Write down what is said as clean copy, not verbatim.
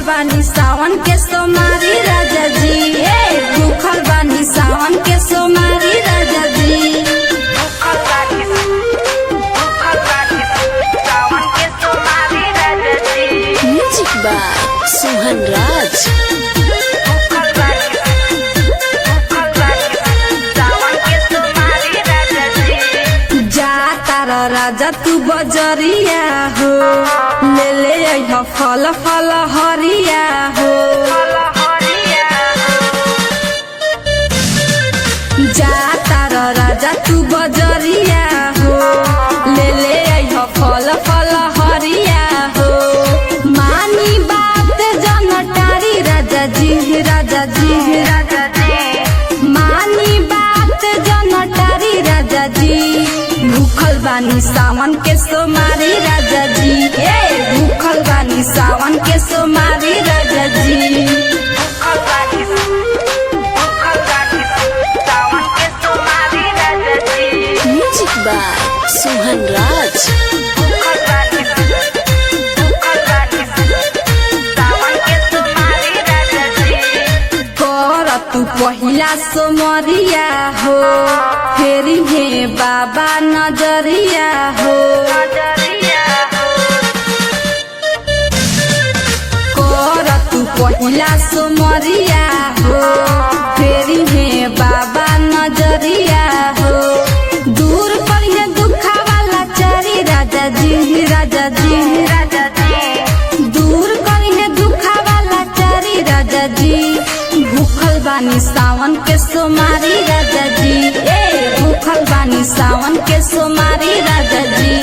बानी सावन के सोमारी राजा जी, भूखल बानी सावन के सोमारी राजा जी। म्यूजिक बाय सोहन राज। राजा तू बजरिया हो, ले ले अइहा फल फल हरिया हो। जा तार राजा तू बजरिया हो, ले ले अइहा फल फल हरिया हो। मानी बात जनटारी राजा जी, राजा जी, राजा जी। मानी बात जनटारी राजा जी, भूखल बानी सावन के सोमारी राजा जी, भूखल बानी सावन के सोमारी राजा जी। म्यूजिक बाय सोहन राज। कर तू पहिला सोमरिया हो, फेरी हे बाबा नजरिया हो। कर तू पहिला सोमरिया हो, फेरी हे बाबा नजरिया हो। दूर करिहे दुखा वाला चारी राजा जी, राजा जी, राजा जी। दूर करिहे दुखा वाला चारी राजा जी, भूखल बानी सावन के सोमारी राजा जी, भूखल बानी सावन के सोमारी राजा जी।